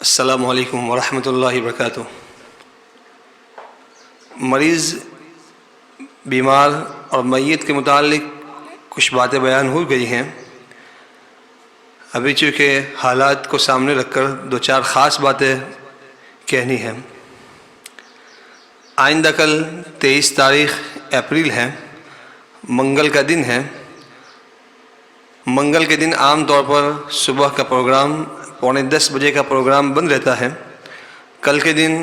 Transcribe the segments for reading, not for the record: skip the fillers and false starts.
السلام علیکم ورحمۃ اللہ وبرکاتہ۔ مریض، بیمار اور میت کے متعلق کچھ باتیں بیان ہو گئی ہیں۔ ابھی چونکہ حالات کو سامنے رکھ کر دو چار خاص باتیں کہنی ہیں۔ آئندہ کل 23 تاریخ اپریل ہے، منگل کا دن ہے۔ منگل کے دن عام طور پر صبح کا پروگرام 9:45 بجے کا پروگرام بند رہتا ہے۔ کل کے دن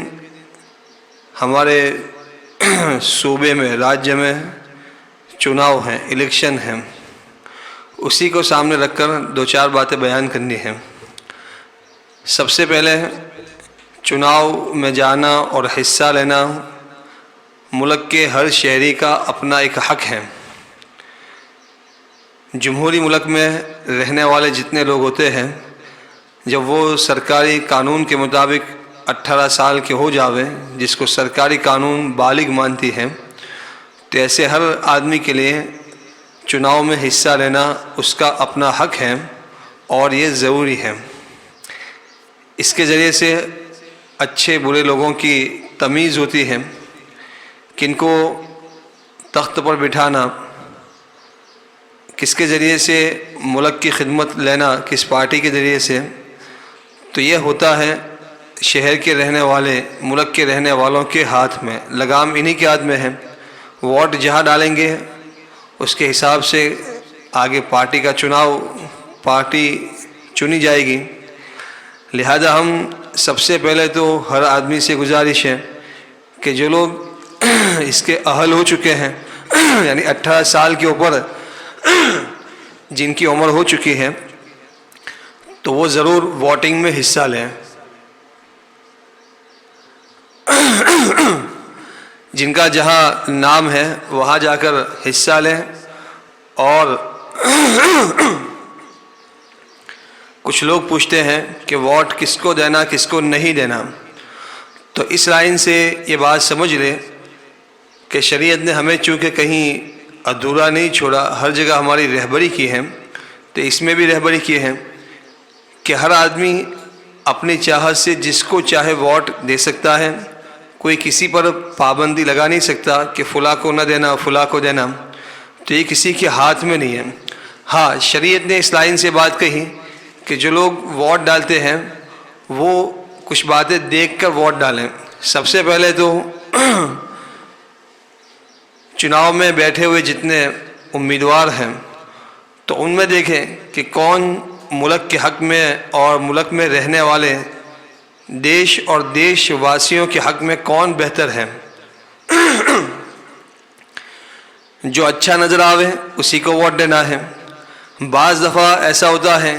ہمارے صوبے میں، راجیہ میں چناؤ ہیں، الیکشن ہیں، اسی کو سامنے رکھ کر دو چار باتیں بیان کرنی ہیں۔ سب سے پہلے چناؤ میں جانا اور حصہ لینا ملک کے ہر شہری کا اپنا ایک حق ہے۔ جمہوری ملک میں رہنے والے جتنے لوگ ہوتے ہیں، جب وہ سرکاری قانون کے مطابق 18 سال کے ہو جاوے، جس کو سرکاری قانون بالغ مانتی ہے، تو ایسے ہر آدمی کے لیے چناؤ میں حصہ لینا اس کا اپنا حق ہے اور یہ ضروری ہے۔ اس کے ذریعے سے اچھے برے لوگوں کی تمیز ہوتی ہے، کن کو تخت پر بٹھانا، کس کے ذریعے سے ملک کی خدمت لینا، کس پارٹی کے ذریعے سے، تو یہ ہوتا ہے شہر کے رہنے والے، ملک کے رہنے والوں کے ہاتھ میں، لگام انہی کے ہاتھ میں ہے۔ ووٹ جہاں ڈالیں گے اس کے حساب سے آگے پارٹی کا چناؤ، پارٹی چنی جائے گی۔ لہذا ہم سب سے پہلے تو ہر آدمی سے گزارش ہے کہ جو لوگ اس کے اہل ہو چکے ہیں، یعنی 18 سال کے اوپر جن کی عمر ہو چکی ہے، تو وہ ضرور ووٹنگ میں حصہ لیں۔ جن کا جہاں نام ہے وہاں جا کر حصہ لیں۔ اور کچھ لوگ پوچھتے ہیں کہ ووٹ کس کو دینا، کس کو نہیں دینا، تو اس لائن سے یہ بات سمجھ لیں کہ شریعت نے ہمیں چونکہ کہیں ادھورا نہیں چھوڑا، ہر جگہ ہماری رہبری کی ہے، تو اس میں بھی رہبری کی ہے کہ ہر آدمی اپنی چاہت سے جس کو چاہے ووٹ دے سکتا ہے۔ کوئی کسی پر پابندی لگا نہیں سکتا کہ فلاں کو نہ دینا، فلاں کو دینا، تو یہ کسی کے ہاتھ میں نہیں ہے۔ ہاں، شریعت نے اس لائن سے بات کہی کہ جو لوگ ووٹ ڈالتے ہیں وہ کچھ باتیں دیکھ کر ووٹ ڈالیں۔ سب سے پہلے تو چناؤ میں بیٹھے ہوئے جتنے امیدوار ہیں تو ان میں دیکھیں کہ کون ملک کے حق میں اور ملک میں رہنے والے دیش اور دیش واسیوں کے حق میں کون بہتر ہے۔ جو اچھا نظر آوے اسی کو ووٹ دینا ہے۔ بعض دفعہ ایسا ہوتا ہے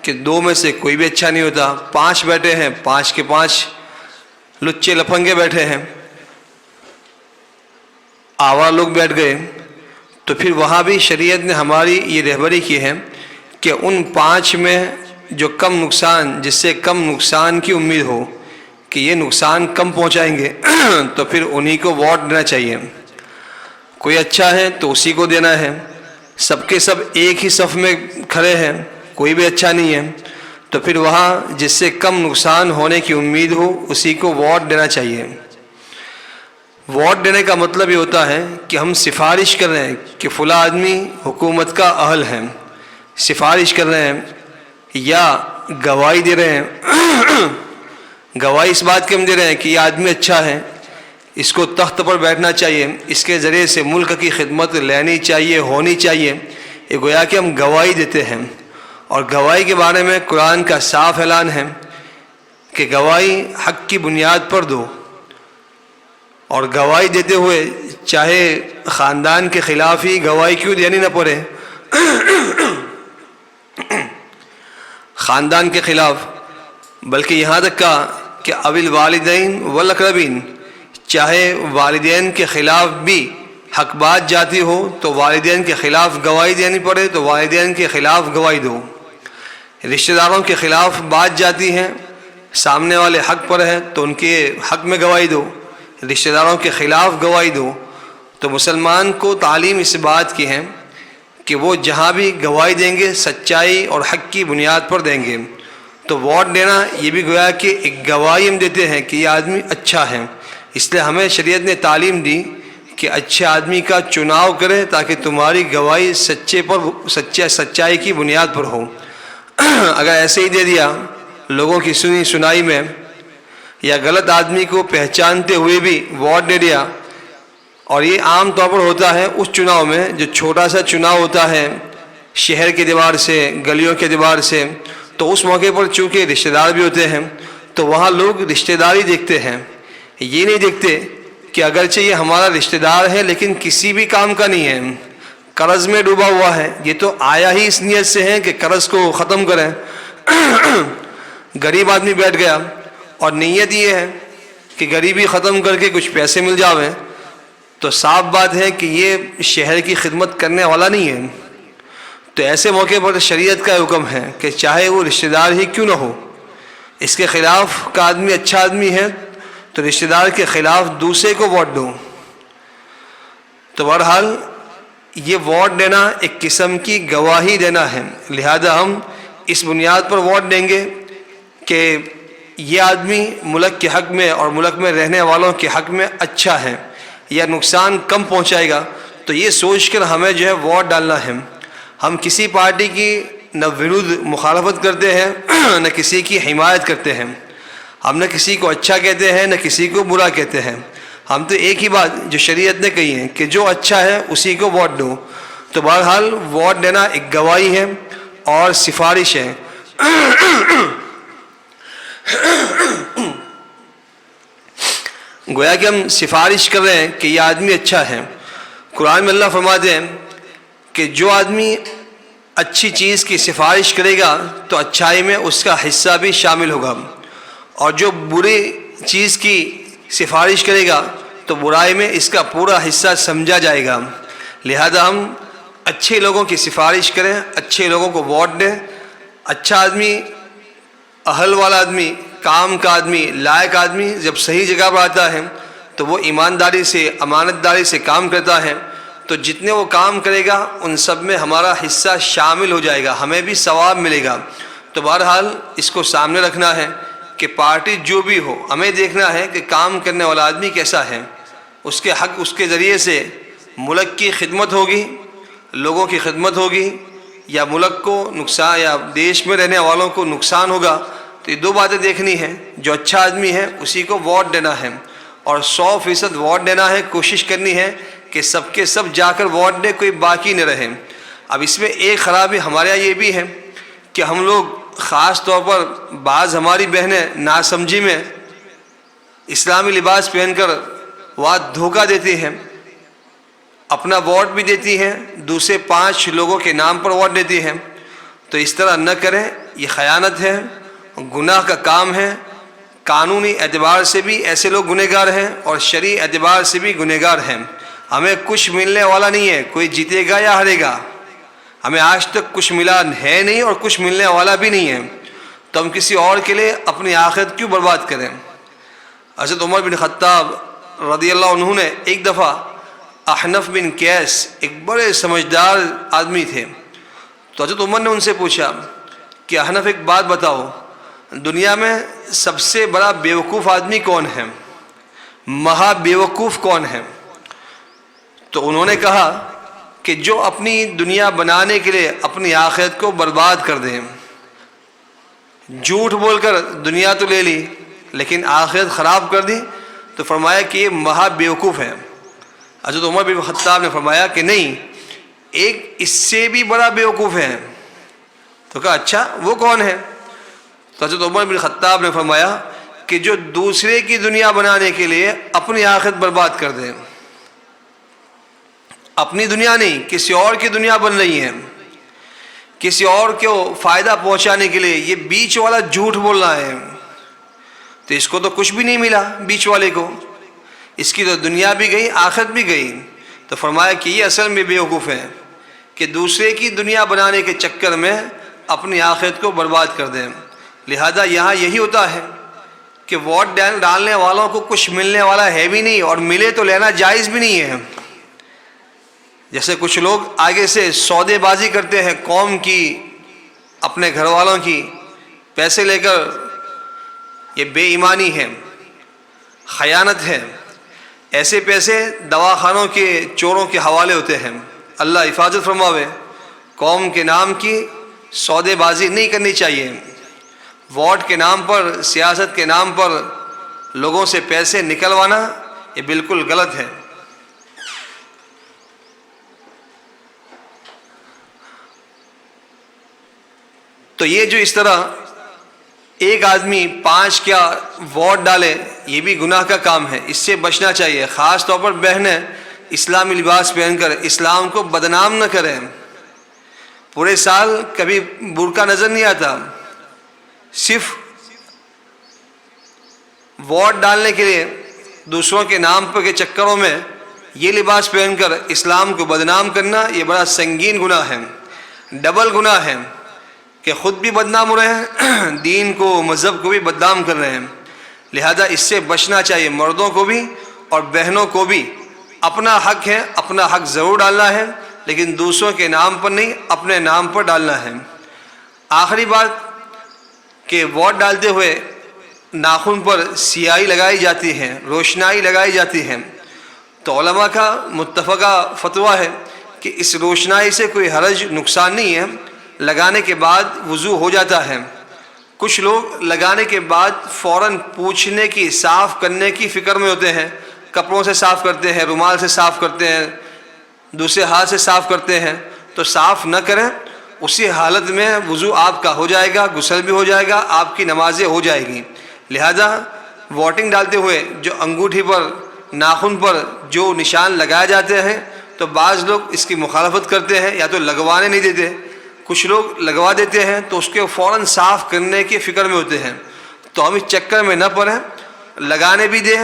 کہ 2 میں سے کوئی بھی اچھا نہیں ہوتا، 5 بیٹھے ہیں، 5 کے 5 لچے لپنگے بیٹھے ہیں، آوارہ لوگ بیٹھ گئے، تو پھر وہاں بھی شریعت نے ہماری یہ رہبری کی ہے کہ ان 5 میں جو کم نقصان، جس سے کم نقصان کی امید ہو کہ یہ نقصان کم پہنچائیں گے، تو پھر انہی کو ووٹ دینا چاہیے۔ کوئی اچھا ہے تو اسی کو دینا ہے۔ سب کے سب ایک ہی صف میں کھڑے ہیں، کوئی بھی اچھا نہیں ہے، تو پھر وہاں جس سے کم نقصان ہونے کی امید ہو اسی کو ووٹ دینا چاہیے۔ ووٹ دینے کا مطلب یہ ہوتا ہے کہ ہم سفارش کر رہے ہیں کہ فلاں آدمی حکومت کا اہل ہے، سفارش کر رہے ہیں یا گواہی دے رہے ہیں۔ گواہی اس بات کی ہم دے رہے ہیں کہ یہ آدمی اچھا ہے، اس کو تخت پر بیٹھنا چاہیے، اس کے ذریعے سے ملک کی خدمت لینی چاہیے، ہونی چاہیے۔ یہ گویا کہ ہم گواہی دیتے ہیں۔ اور گواہی کے بارے میں قرآن کا صاف اعلان ہے کہ گواہی حق کی بنیاد پر دو، اور گواہی دیتے ہوئے چاہے خاندان کے خلاف ہی گواہی کیوں دینی نہ پڑے، خاندان کے خلاف، بلکہ یہاں تک کہا کہ اوی الوالدین والاقربین، چاہے والدین کے خلاف بھی حق بات جاتی ہو تو والدین کے خلاف گواہی دینی پڑے تو والدین کے خلاف گواہی دو۔ رشتہ داروں کے خلاف بات جاتی ہیں، سامنے والے حق پر ہیں تو ان کے حق میں گواہی دو، رشتہ داروں کے خلاف گواہی دو۔ تو مسلمان کو تعلیم اس بات کی ہے کہ وہ جہاں بھی گواہی دیں گے سچائی اور حق کی بنیاد پر دیں گے۔ تو ووٹ دینا یہ بھی گویا کہ ایک گواہی ہم دیتے ہیں کہ یہ آدمی اچھا ہے. اس لیے ہمیں شریعت نے تعلیم دی کہ اچھے آدمی کا چناؤ کریں تاکہ تمہاری گواہی سچائی کی بنیاد پر ہو. اگر ایسے ہی دے دیا لوگوں کی سنی سنائی میں، یا غلط آدمی کو پہچانتے ہوئے بھی ووٹ دے دیا، اور یہ عام طور پر ہوتا ہے اس چناؤ میں جو چھوٹا سا چناؤ ہوتا ہے شہر کے اعتبار سے، گلیوں کے اعتبار سے، تو اس موقع پر چونکہ رشتہ دار بھی ہوتے ہیں تو وہاں لوگ رشتہ داری دیکھتے ہیں. یہ نہیں دیکھتے کہ اگرچہ یہ ہمارا رشتہ دار ہے لیکن کسی بھی کام کا نہیں ہے، قرض میں ڈوبا ہوا ہے، یہ تو آیا ہی اس نیت سے ہے کہ قرض کو ختم کریں. غریب آدمی بیٹھ گیا اور نیت یہ ہے کہ غریبی ختم کر کے کچھ پیسے مل جاویں، تو صاف بات ہے کہ یہ شہر کی خدمت کرنے والا نہیں ہے. تو ایسے موقع پر شریعت کا حکم ہے کہ چاہے وہ رشتہ دار ہی کیوں نہ ہو، اس کے خلاف کا آدمی اچھا آدمی ہے تو رشتہ دار کے خلاف دوسرے کو ووٹ دو. تو بہرحال یہ ووٹ دینا ایک قسم کی گواہی دینا ہے، لہذا ہم اس بنیاد پر ووٹ دیں گے کہ یہ آدمی ملک کے حق میں اور ملک میں رہنے والوں کے حق میں اچھا ہے یا نقصان کم پہنچائے گا. تو یہ سوچ کر ہمیں جو ہے ووٹ ڈالنا ہے. ہم کسی پارٹی کی نہ ورود مخالفت کرتے ہیں نہ کسی کی حمایت کرتے ہیں، ہم نہ کسی کو اچھا کہتے ہیں نہ کسی کو برا کہتے ہیں. ہم تو ایک ہی بات جو شریعت نے کہی ہے کہ جو اچھا ہے اسی کو ووٹ دو. تو بہرحال ووٹ دینا ایک گواہی ہے اور سفارش ہے. گویا کہ ہم سفارش کر رہے ہیں کہ یہ آدمی اچھا ہے. قرآن میں اللہ فرماتے ہیں کہ جو آدمی اچھی چیز کی سفارش کرے گا تو اچھائی میں اس کا حصہ بھی شامل ہوگا، اور جو بری چیز کی سفارش کرے گا تو برائی میں اس کا پورا حصہ سمجھا جائے گا. لہذا ہم اچھے لوگوں کی سفارش کریں، اچھے لوگوں کو ووٹ دیں. اچھا آدمی، اہل والا آدمی، کام کا آدمی، لائق آدمی جب صحیح جگہ پر آتا ہے تو وہ ایمانداری سے، امانت داری سے کام کرتا ہے، تو جتنے وہ کام کرے گا ان سب میں ہمارا حصہ شامل ہو جائے گا، ہمیں بھی ثواب ملے گا. تو بہرحال اس کو سامنے رکھنا ہے کہ پارٹی جو بھی ہو، ہمیں دیکھنا ہے کہ کام کرنے والا آدمی کیسا ہے، اس کے حق، اس کے ذریعے سے ملک کی خدمت ہوگی، لوگوں کی خدمت ہوگی، یا ملک کو نقصان، یا دیش میں رہنے والوں کو نقصان ہوگا. تو یہ دو باتیں دیکھنی ہیں. جو اچھا آدمی ہے اسی کو ووٹ دینا ہے، اور 100% ووٹ دینا ہے. کوشش کرنی ہے کہ سب کے سب جا کر ووٹ دے، کوئی باقی نہ رہے. اب اس میں ایک خرابی ہمارے یہاں یہ بھی ہے کہ ہم لوگ خاص طور پر بعض ہماری بہنیں ناسمجھی میں اسلامی لباس پہن کر وہاں دھوکہ دیتی ہیں، اپنا ووٹ بھی دیتی ہیں، دوسرے 5 لوگوں کے نام پر ووٹ دیتی ہیں. تو اس طرح نہ کریں، یہ خیانت ہے، گناہ کا کام ہے. قانونی اعتبار سے بھی ایسے لوگ گنہگار ہیں اور شرعی اعتبار سے بھی گنہگار ہیں. ہمیں کچھ ملنے والا نہیں ہے، کوئی جیتے گا یا ہارے گا. ہمیں آج تک کچھ ملا ہے نہیں اور کچھ ملنے والا بھی نہیں ہے. تو ہم کسی اور کے لیے اپنی آخرت کیوں برباد کریں؟ حضرت عمر بن خطاب رضی اللہ عنہ نے ایک دفعہ احنف بن قیس، ایک بڑے سمجھدار آدمی تھے، تو حضرت عمر نے ان سے پوچھا کہ احنف ایک بات بتاؤ، دنیا میں سب سے بڑا بیوقوف آدمی کون ہے؟ مہا بیوقوف کون ہے؟ تو انہوں نے کہا کہ جو اپنی دنیا بنانے کے لیے اپنی آخرت کو برباد کر دیں. جھوٹ بول کر دنیا تو لے لی لیکن آخرت خراب کر دی. تو فرمایا کہ یہ مہا بیوقوف ہے. حضرت عمر بن خطاب نے فرمایا کہ نہیں، ایک اس سے بھی بڑا بیوقوف ہے. تو کہا اچھا وہ کون ہے؟ تو حضرت عمر بن خطاب نے فرمایا کہ جو دوسرے کی دنیا بنانے کے لیے اپنی آخرت برباد کر دے. اپنی دنیا نہیں، کسی اور کی دنیا بن رہی ہے، کسی اور کو فائدہ پہنچانے کے لیے یہ بیچ والا جھوٹ بول رہا ہے. تو اس کو تو کچھ بھی نہیں ملا، بیچ والے کو، اس کی تو دنیا بھی گئی، آخرت بھی گئی. تو فرمایا کہ یہ اصل میں بیوقوف ہے کہ دوسرے کی دنیا بنانے کے چکر میں اپنی آخرت کو برباد کر دیں. لہذا یہاں یہی ہوتا ہے کہ ووٹ ڈالنے والوں کو کچھ ملنے والا ہے بھی نہیں، اور ملے تو لینا جائز بھی نہیں ہے. جیسے کچھ لوگ آگے سے سودے بازی کرتے ہیں قوم کی، اپنے گھر والوں کی، پیسے لے کر، یہ بے ایمانی ہے، خیانت ہے۔ ایسے پیسے دواخانوں کے چوروں کے حوالے ہوتے ہیں۔ اللہ حفاظت فرماوے۔ قوم کے نام کی سودے بازی نہیں کرنی چاہیے۔ ووٹ کے نام پر، سیاست کے نام پر لوگوں سے پیسے نکلوانا یہ بالکل غلط ہے۔ تو یہ جو اس طرح ایک آدمی 5 کیا ووٹ ڈالے، یہ بھی گناہ کا کام ہے، اس سے بچنا چاہیے۔ خاص طور پر بہنیں اسلامی لباس پہن کر اسلام کو بدنام نہ کریں۔ پورے سال کبھی برقع نظر نہیں آتا، صرف ووٹ ڈالنے کے لیے دوسروں کے نام پر کے چکروں میں یہ لباس پہن کر اسلام کو بدنام کرنا یہ بڑا سنگین گناہ ہے، ڈبل گناہ ہے کہ خود بھی بدنام ہو رہے ہیں، دین کو، مذہب کو بھی بدنام کر رہے ہیں۔ لہذا اس سے بچنا چاہیے، مردوں کو بھی اور بہنوں کو بھی۔ اپنا حق ہے، اپنا حق ضرور ڈالنا ہے، لیکن دوسروں کے نام پر نہیں، اپنے نام پر ڈالنا ہے۔ آخری بات کہ ووٹ ڈالتے ہوئے ناخن پر سیاہی لگائی جاتی ہے، روشنائی لگائی جاتی ہے، تو علماء کا متفقہ فتویٰ ہے کہ اس روشنائی سے کوئی حرج، نقصان نہیں ہے، لگانے کے بعد وضو ہو جاتا ہے۔ کچھ لوگ لگانے کے بعد فوراً پوچھنے کی، صاف کرنے کی فکر میں ہوتے ہیں، کپڑوں سے صاف کرتے ہیں، رومال سے صاف کرتے ہیں، دوسرے ہاتھ سے صاف کرتے ہیں، تو صاف نہ کریں۔ اسی حالت میں وضو آپ کا ہو جائے گا، غسل بھی ہو جائے گا، آپ کی نمازیں ہو جائے گی۔ لہذا ووٹنگ ڈالتے ہوئے جو انگوٹھی پر، ناخن پر جو نشان لگائے جاتے ہیں، تو بعض لوگ اس کی مخالفت کرتے ہیں، یا تو لگوانے نہیں دیتے، کچھ لوگ لگوا دیتے ہیں تو اس کے فوراً صاف کرنے کی فکر میں ہوتے ہیں۔ تو ہم اس چکر میں نہ پڑیں، لگانے بھی دیں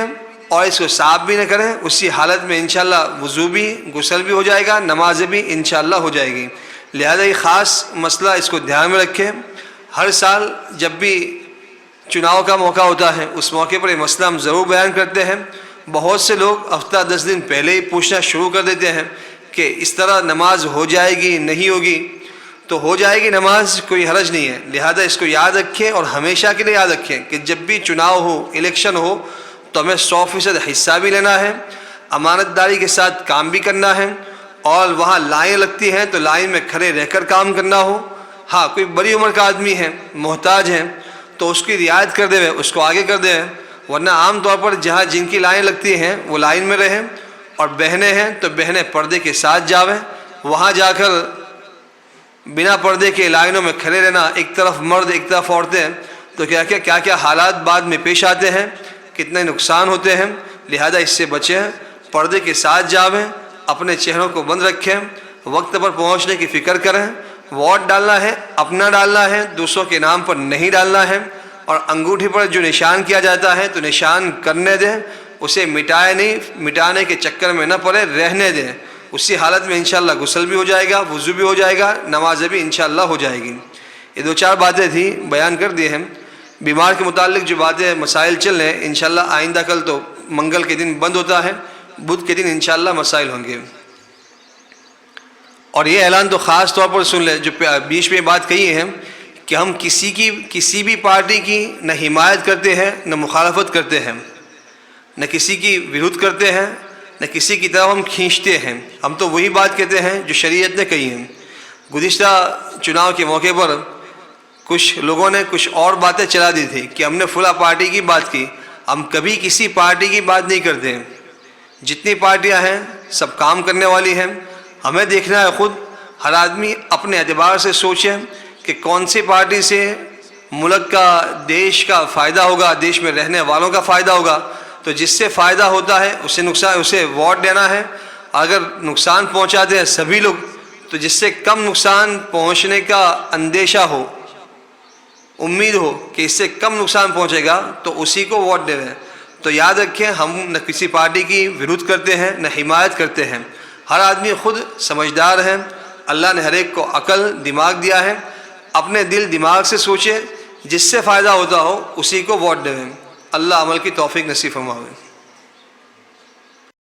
اور اس کو صاف بھی نہ کریں۔ اسی حالت میں انشاءاللہ وضو بھی، غسل بھی ہو جائے گا، نماز بھی انشاءاللہ ہو جائے گی۔ لہذا یہ خاص مسئلہ اس کو دھیان میں رکھیں۔ ہر سال جب بھی چناؤ کا موقع ہوتا ہے، اس موقع پر یہ مسئلہ ہم ضرور بیان کرتے ہیں۔ بہت سے لوگ ہفتہ 10 دن پہلے ہی پوچھنا شروع کر دیتے ہیں کہ اس طرح نماز ہو جائے گی، نہیں ہوگی؟ تو ہو جائے گی نماز، کوئی حرج نہیں ہے۔ لہذا اس کو یاد رکھیں اور ہمیشہ کے لیے یاد رکھیں کہ جب بھی چناؤ ہو، الیکشن ہو، تو ہمیں 100% حصہ بھی لینا ہے، امانت داری کے ساتھ کام بھی کرنا ہے، اور وہاں لائن لگتی ہیں تو لائن میں کھڑے رہ کر کام کرنا ہو۔ ہاں کوئی بڑی عمر کا آدمی ہے، محتاج ہے، تو اس کی رعایت کر دے، اس کو آگے کر دیں، ورنہ عام طور پر جہاں جن کی لائن لگتی ہیں وہ لائن میں رہیں۔ اور بہنیں ہیں تو بہنیں پردے کے ساتھ جاویں، وہاں جا کر بنا پردے کے لائنوں میں کھڑے رہنا، ایک طرف مرد ایک طرف عورتیں، تو کیا حالات بعد میں پیش آتے ہیں، کتنے نقصان ہوتے ہیں۔ لہذا اس سے بچیں، پردے کے ساتھ جاویں، اپنے چہروں کو بند رکھیں، وقت پر پہنچنے کی فکر کریں۔ ووٹ ڈالنا ہے، اپنا ڈالنا ہے، دوسروں کے نام پر نہیں ڈالنا ہے۔ اور انگوٹھی پر جو نشان کیا جاتا ہے تو نشان کرنے دیں، اسے مٹائے نہیں، مٹانے کے چکر میں نہ پڑے، رہنے دیں۔ اسی حالت میں انشاءاللہ غسل بھی ہو جائے گا، وضو بھی ہو جائے گا، نماز بھی انشاءاللہ ہو جائے گی۔ یہ 2-4 باتیں تھیں، بیان کر دی ہیں۔ بیمار کے متعلق جو باتیں، مسائل چل رہے ہیں، انشاءاللہ آئندہ کل تو منگل کے دن بند ہوتا ہے، بدھ کے دن انشاءاللہ مسائل ہوں گے۔ اور یہ اعلان تو خاص طور پر سن لیں، جو بیچ میں بات کہی ہے کہ ہم کسی بھی پارٹی کی نہ حمایت کرتے ہیں، نہ مخالفت کرتے ہیں، نہ کسی کی ورودھ کرتے ہیں، نہ کسی کی طرف ہم کھینچتے ہیں۔ ہم تو وہی بات کہتے ہیں جو شریعت نے کہی ہے۔ گزشتہ چناؤ کے موقع پر کچھ لوگوں نے کچھ اور باتیں چلا دی تھی کہ ہم نے فلاں پارٹی کی بات کی۔ ہم کبھی کسی پارٹی کی بات نہیں کرتے۔ جتنی پارٹیاں ہیں سب کام کرنے والی ہیں۔ ہمیں دیکھنا ہے خود، ہر آدمی اپنے اعتبار سے سوچے کہ کون سی پارٹی سے ملک کا، دیش کا فائدہ ہوگا، دیش میں رہنے والوں کا فائدہ ہوگا۔ تو جس سے فائدہ ہوتا ہے اسے ووٹ دینا ہے۔ اگر نقصان پہنچاتے ہیں سبھی لوگ، تو جس سے کم نقصان پہنچنے کا اندیشہ ہو، امید ہو کہ اس سے کم نقصان پہنچے گا، تو اسی کو ووٹ دے رہے ہیں۔ تو یاد رکھیں، ہم نہ کسی پارٹی کی ورودھ کرتے ہیں، نہ حمایت کرتے ہیں۔ ہر آدمی خود سمجھدار ہے، اللہ نے ہر ایک کو عقل، دماغ دیا ہے۔ اپنے دل دماغ سے سوچے، جس سے فائدہ ہوتا ہو اسی کو ووٹ دیں۔ اللہ عمل کی توفیق نصیب فرمائے۔